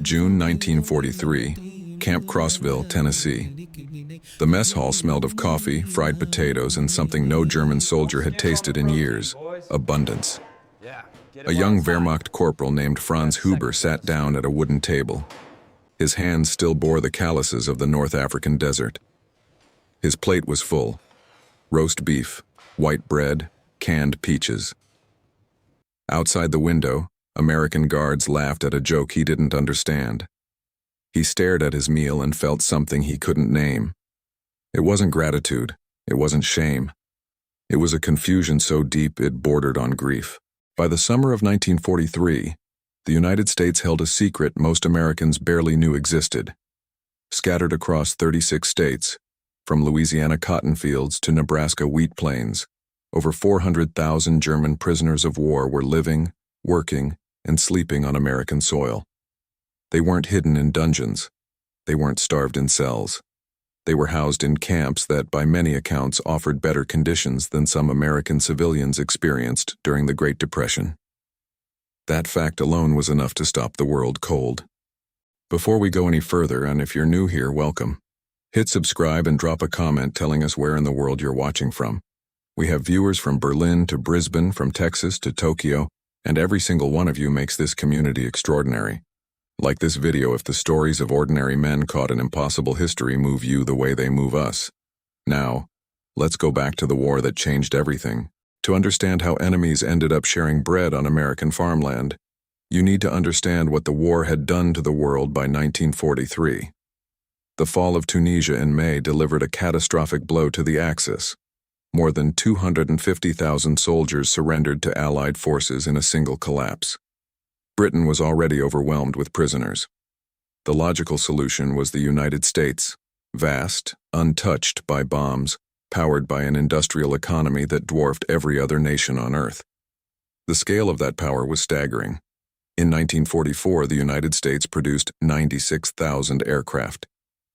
June 1943, Camp Crossville, Tennessee. The mess hall smelled of coffee, fried potatoes, and something no German soldier had tasted in years: abundance. A young Wehrmacht corporal named Franz Huber sat down at a wooden table. His hands still bore the calluses of the North African desert. His plate was full: roast beef, white bread, canned peaches. Outside the window, American guards laughed at a joke he didn't understand. He stared at his meal and felt something he couldn't name. It wasn't gratitude, it wasn't shame. It was a confusion so deep it bordered on grief. By the summer of 1943, the United States held a secret most Americans barely knew existed. Scattered across 36 states, from Louisiana cotton fields to Nebraska wheat plains, over 400,000 German prisoners of war were living, working, and sleeping on American soil. They weren't hidden in dungeons. They weren't starved in cells. They were housed in camps that, by many accounts, offered better conditions than some American civilians experienced during the Great Depression. That fact alone was enough to stop the world cold. Before we go any further, and if you're new here, welcome. Hit subscribe and drop a comment telling us where in the world you're watching from. We have viewers from Berlin to Brisbane, from Texas to Tokyo, and every single one of you makes this community extraordinary. Like this video if the stories of ordinary men caught in impossible history move you the way they move us. Now, let's go back to the war that changed everything. To understand how enemies ended up sharing bread on American farmland, you need to understand what the war had done to the world by 1943. The fall of Tunisia in May delivered a catastrophic blow to the Axis. More than 250,000 soldiers surrendered to Allied forces in a single collapse. Britain was already overwhelmed with prisoners. The logical solution was the United States, vast, untouched by bombs, powered by an industrial economy that dwarfed every other nation on Earth. The scale of that power was staggering. In 1944, the United States produced 96,000 aircraft.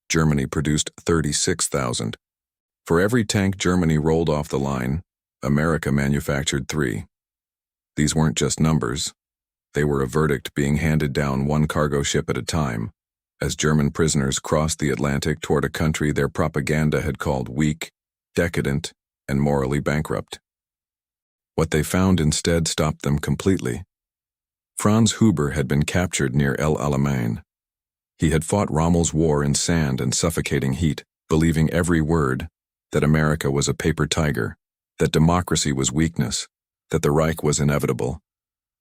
Germany produced 36,000. For every tank Germany rolled off the line, America manufactured 3. These weren't just numbers. They were a verdict being handed down one cargo ship at a time, as German prisoners crossed the Atlantic toward a country their propaganda had called weak, decadent, and morally bankrupt. What they found instead stopped them completely. Franz Huber had been captured near El Alamein. He had fought Rommel's war in sand and suffocating heat, believing every word, that America was a paper tiger, that democracy was weakness, that the Reich was inevitable.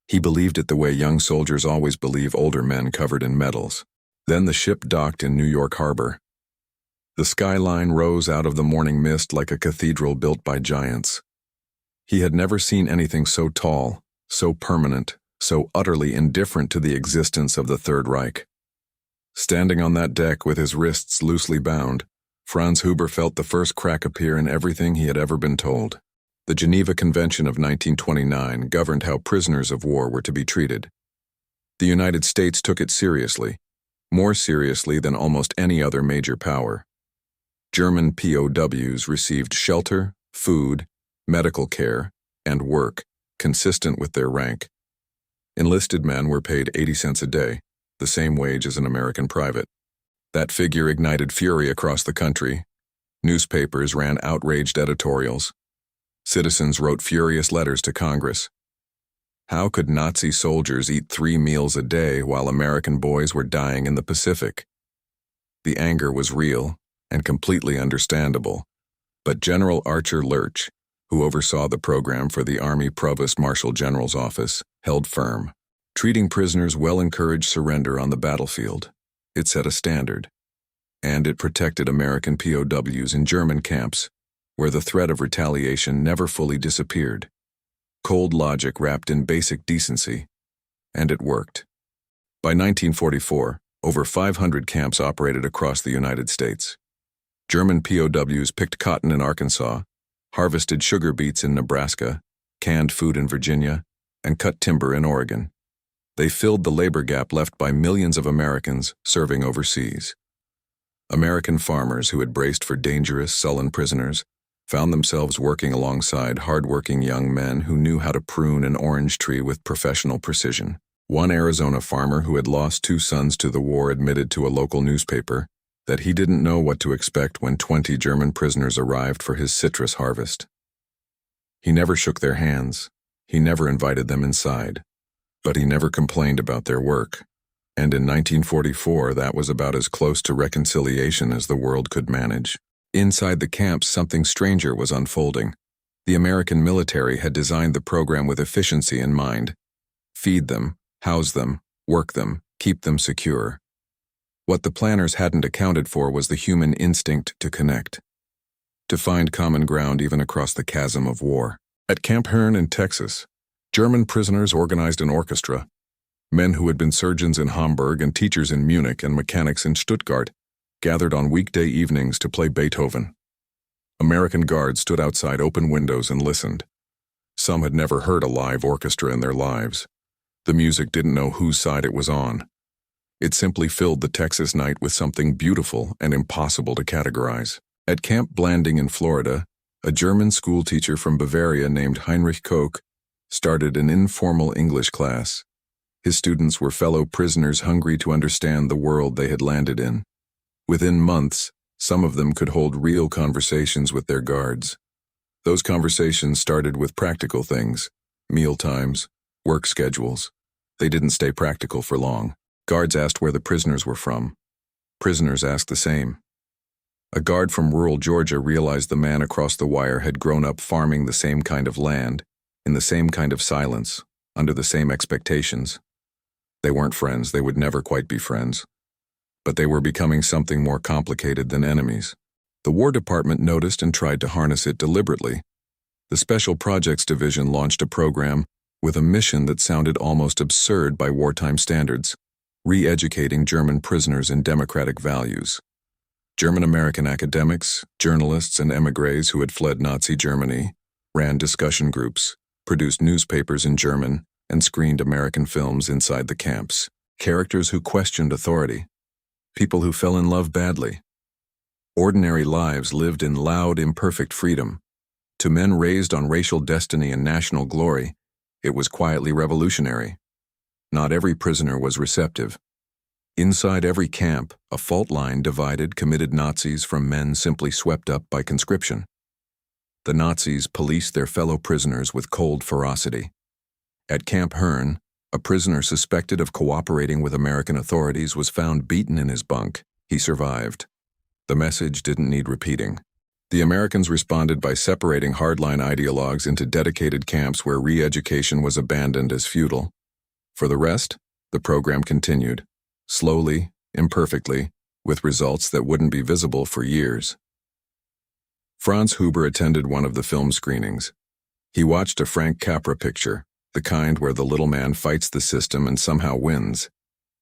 He believed it the way young soldiers always believe older men covered in medals. Then the ship docked in New York Harbor. The skyline rose out of the morning mist like a cathedral built by giants. He had never seen anything so tall, so permanent, so utterly indifferent to the existence of the Third Reich. Standing on that deck with his wrists loosely bound, Franz Huber felt the first crack appear in everything he had ever been told. The Geneva Convention of 1929 governed how prisoners of war were to be treated. The United States took it seriously, more seriously than almost any other major power. German POWs received shelter, food, medical care, and work consistent with their rank. Enlisted men were paid 80 cents a day, the same wage as an American private. That figure ignited fury across the country. Newspapers ran outraged editorials. Citizens wrote furious letters to Congress. How could Nazi soldiers eat 3 meals a day while American boys were dying in the Pacific? The anger was real and completely understandable, but General Archer Lurch, who oversaw the program for the Army Provost Marshal General's office, held firm. Treating prisoners well encouraged surrender on the battlefield. It set a standard, and it protected American POWs in German camps, where the threat of retaliation never fully disappeared. Cold logic wrapped in basic decency, and it worked. By 1944, over 500 camps operated across the United States. German POWs picked cotton in Arkansas, harvested sugar beets in Nebraska, canned food in Virginia, and cut timber in Oregon. They filled the labor gap left by millions of Americans serving overseas. American farmers who had braced for dangerous, sullen prisoners found themselves working alongside hard-working young men who knew how to prune an orange tree with professional precision. One Arizona farmer who had lost 2 sons to the war admitted to a local newspaper that he didn't know what to expect when 20 German prisoners arrived for his citrus harvest. He never shook their hands, he never invited them inside, but he never complained about their work. And in 1944, that was about as close to reconciliation as the world could manage. Inside the camps, something stranger was unfolding. The American military had designed the program with efficiency in mind. Feed them, house them, work them, keep them secure. What the planners hadn't accounted for was the human instinct to connect, to find common ground even across the chasm of war. At Camp Hearn in Texas, German prisoners organized an orchestra. Men who had been surgeons in Hamburg and teachers in Munich and mechanics in Stuttgart gathered on weekday evenings to play Beethoven. American guards stood outside open windows and listened. Some had never heard a live orchestra in their lives. The music didn't know whose side it was on. It simply filled the Texas night with something beautiful and impossible to categorize. At Camp Blanding in Florida, a German school teacher from Bavaria named Heinrich Koch started an informal English class. His students were fellow prisoners hungry to understand the world they had landed in. Within months, some of them could hold real conversations with their guards. Those conversations started with practical things, meal times, work schedules. They didn't stay practical for long. Guards asked where the prisoners were from. Prisoners asked the same. A guard from rural Georgia realized the man across the wire had grown up farming the same kind of land, in the same kind of silence, under the same expectations. They weren't friends, they would never quite be friends. But they were becoming something more complicated than enemies. The War Department noticed and tried to harness it deliberately. The Special Projects Division launched a program with a mission that sounded almost absurd by wartime standards, re-educating German prisoners in democratic values. German-American academics, journalists, and émigrés who had fled Nazi Germany ran discussion groups, produced newspapers in German, and screened American films inside the camps. Characters who questioned authority. People who fell in love badly. Ordinary lives lived in loud, imperfect freedom. To men raised on racial destiny and national glory, it was quietly revolutionary. Not every prisoner was receptive. Inside every camp, a fault line divided committed Nazis from men simply swept up by conscription. The Nazis policed their fellow prisoners with cold ferocity. At Camp Hearn, a prisoner suspected of cooperating with American authorities was found beaten in his bunk. He survived. The message didn't need repeating. The Americans responded by separating hardline ideologues into dedicated camps where re-education was abandoned as futile. For the rest, the program continued, slowly, imperfectly, with results that wouldn't be visible for years. Franz Huber attended one of the film screenings. He watched a Frank Capra picture, the kind where the little man fights the system and somehow wins.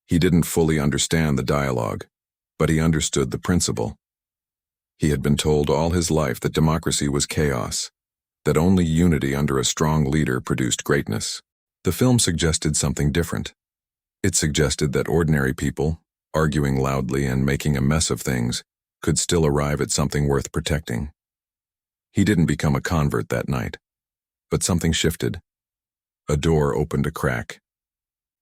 He didn't fully understand the dialogue, but he understood the principle. He had been told all his life that democracy was chaos, that only unity under a strong leader produced greatness. The film suggested something different. It suggested that ordinary people, arguing loudly and making a mess of things, could still arrive at something worth protecting. He didn't become a convert that night, but something shifted. A door opened a crack.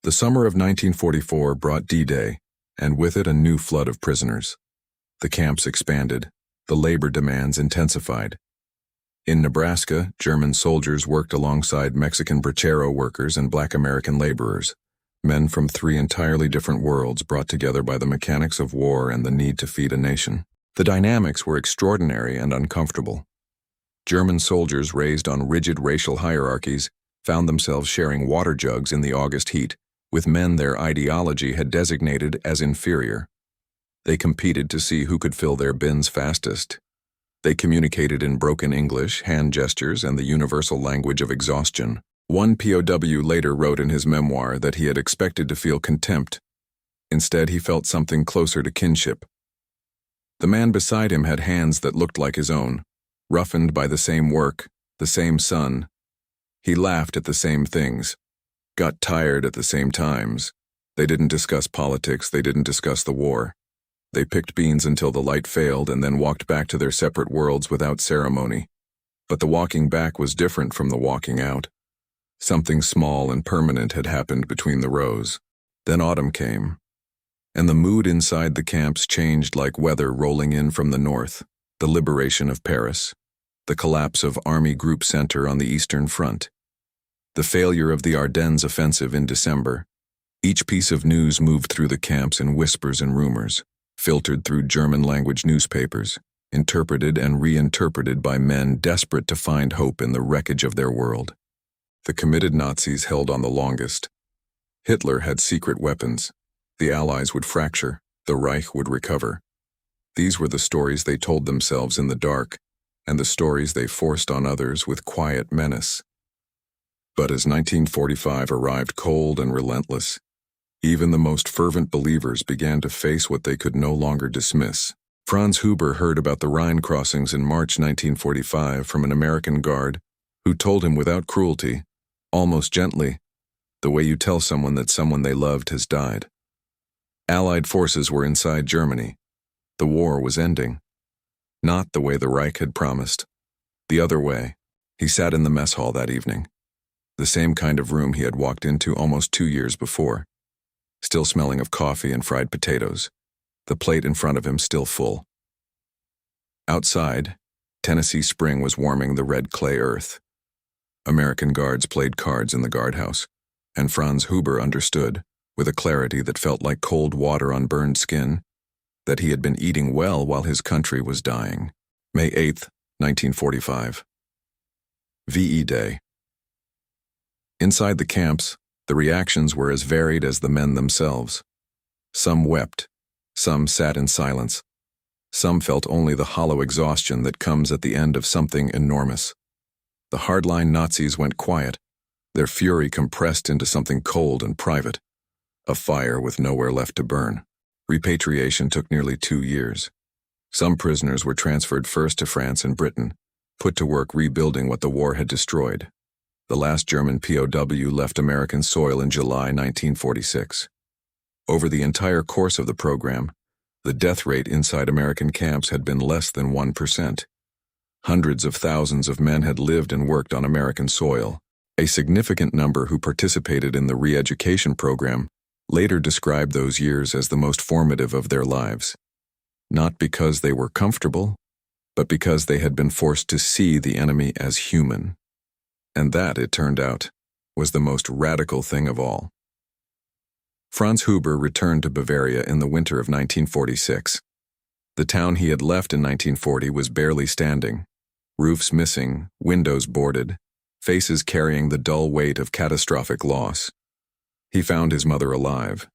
The summer of 1944 brought D-Day, and with it a new flood of prisoners. The camps expanded, the labor demands intensified. In Nebraska, German soldiers worked alongside Mexican brachero workers and Black American laborers, men from 3 entirely different worlds brought together by the mechanics of war and the need to feed a nation. The dynamics were extraordinary and uncomfortable. German soldiers raised on rigid racial hierarchies found themselves sharing water jugs in the August heat with men their ideology had designated as inferior. They competed to see who could fill their bins fastest. They communicated in broken English, hand gestures, and the universal language of exhaustion. One POW later wrote in his memoir that he had expected to feel contempt. Instead, he felt something closer to kinship. The man beside him had hands that looked like his own, roughened by the same work, the same sun. He laughed at the same things, got tired at the same times. They didn't discuss politics, they didn't discuss the war. They picked beans until the light failed and then walked back to their separate worlds without ceremony. But the walking back was different from the walking out. Something small and permanent had happened between the rows. Then autumn came, and the mood inside the camps changed like weather rolling in from the north. The liberation of Paris, the collapse of Army Group Center on the Eastern Front, the failure of the Ardennes offensive in December. Each piece of news moved through the camps in whispers and rumors, filtered through German-language newspapers, interpreted and reinterpreted by men desperate to find hope in the wreckage of their world. The committed Nazis held on the longest. Hitler had secret weapons. The Allies would fracture. The Reich would recover. These were the stories they told themselves in the dark, and the stories they forced on others with quiet menace. But as 1945 arrived cold and relentless, even the most fervent believers began to face what they could no longer dismiss. Franz Huber heard about the Rhine crossings in March 1945 from an American guard who told him without cruelty, almost gently, the way you tell someone that someone they loved has died. Allied forces were inside Germany. The war was ending. Not the way the Reich had promised. The other way. He sat in the mess hall that evening. The same kind of room he had walked into almost 2 years before. Still smelling of coffee and fried potatoes. The plate in front of him still full. Outside, Tennessee spring was warming the red clay earth. American guards played cards in the guardhouse, and Franz Huber understood, with a clarity that felt like cold water on burned skin, that he had been eating well while his country was dying. May 8th, 1945. VE Day. Inside the camps, the reactions were as varied as the men themselves. Some wept, some sat in silence, some felt only the hollow exhaustion that comes at the end of something enormous. The hardline Nazis went quiet, their fury compressed into something cold and private, a fire with nowhere left to burn. Repatriation took nearly 2 years. Some prisoners were transferred first to France and Britain, put to work rebuilding what the war had destroyed. The last German POW left American soil in July 1946. Over the entire course of the program, the death rate inside American camps had been less than 1%. Hundreds of thousands of men had lived and worked on American soil. A significant number who participated in the re-education program later described those years as the most formative of their lives. Not because they were comfortable, but because they had been forced to see the enemy as human. And that, it turned out, was the most radical thing of all. Franz Huber returned to Bavaria in the winter of 1946. The town he had left in 1940 was barely standing, roofs missing, windows boarded, faces carrying the dull weight of catastrophic loss. He found his mother alive.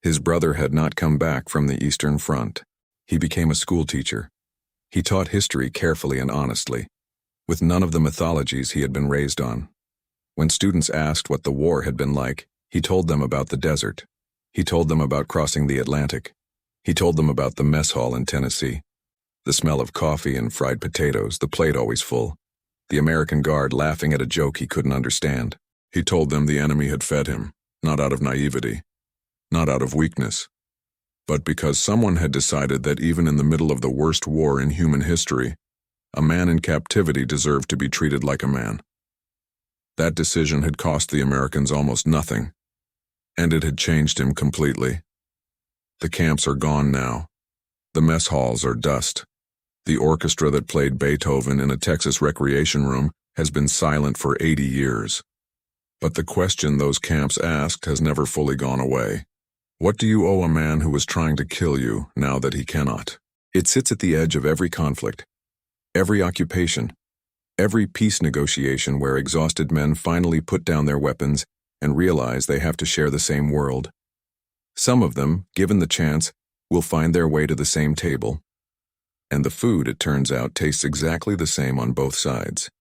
His brother had not come back from the Eastern Front. He became a schoolteacher. He taught history carefully and honestly, with none of the mythologies he had been raised on. When students asked what the war had been like, he told them about the desert. He told them about crossing the Atlantic. He told them about the mess hall in Tennessee. The smell of coffee and fried potatoes, the plate always full. The American guard laughing at a joke he couldn't understand. He told them the enemy had fed him, not out of naivety, not out of weakness, but because someone had decided that even in the middle of the worst war in human history, a man in captivity deserved to be treated like a man. That decision had cost the Americans almost nothing, and it had changed him completely. The camps are gone now. The mess halls are dust. The orchestra that played Beethoven in a Texas recreation room has been silent for 80 years. But the question those camps asked has never fully gone away. What do you owe a man who was trying to kill you now that he cannot? It sits at the edge of every conflict, every occupation, every peace negotiation where exhausted men finally put down their weapons and realize they have to share the same world. Some of them, given the chance, will find their way to the same table. And the food, it turns out, tastes exactly the same on both sides.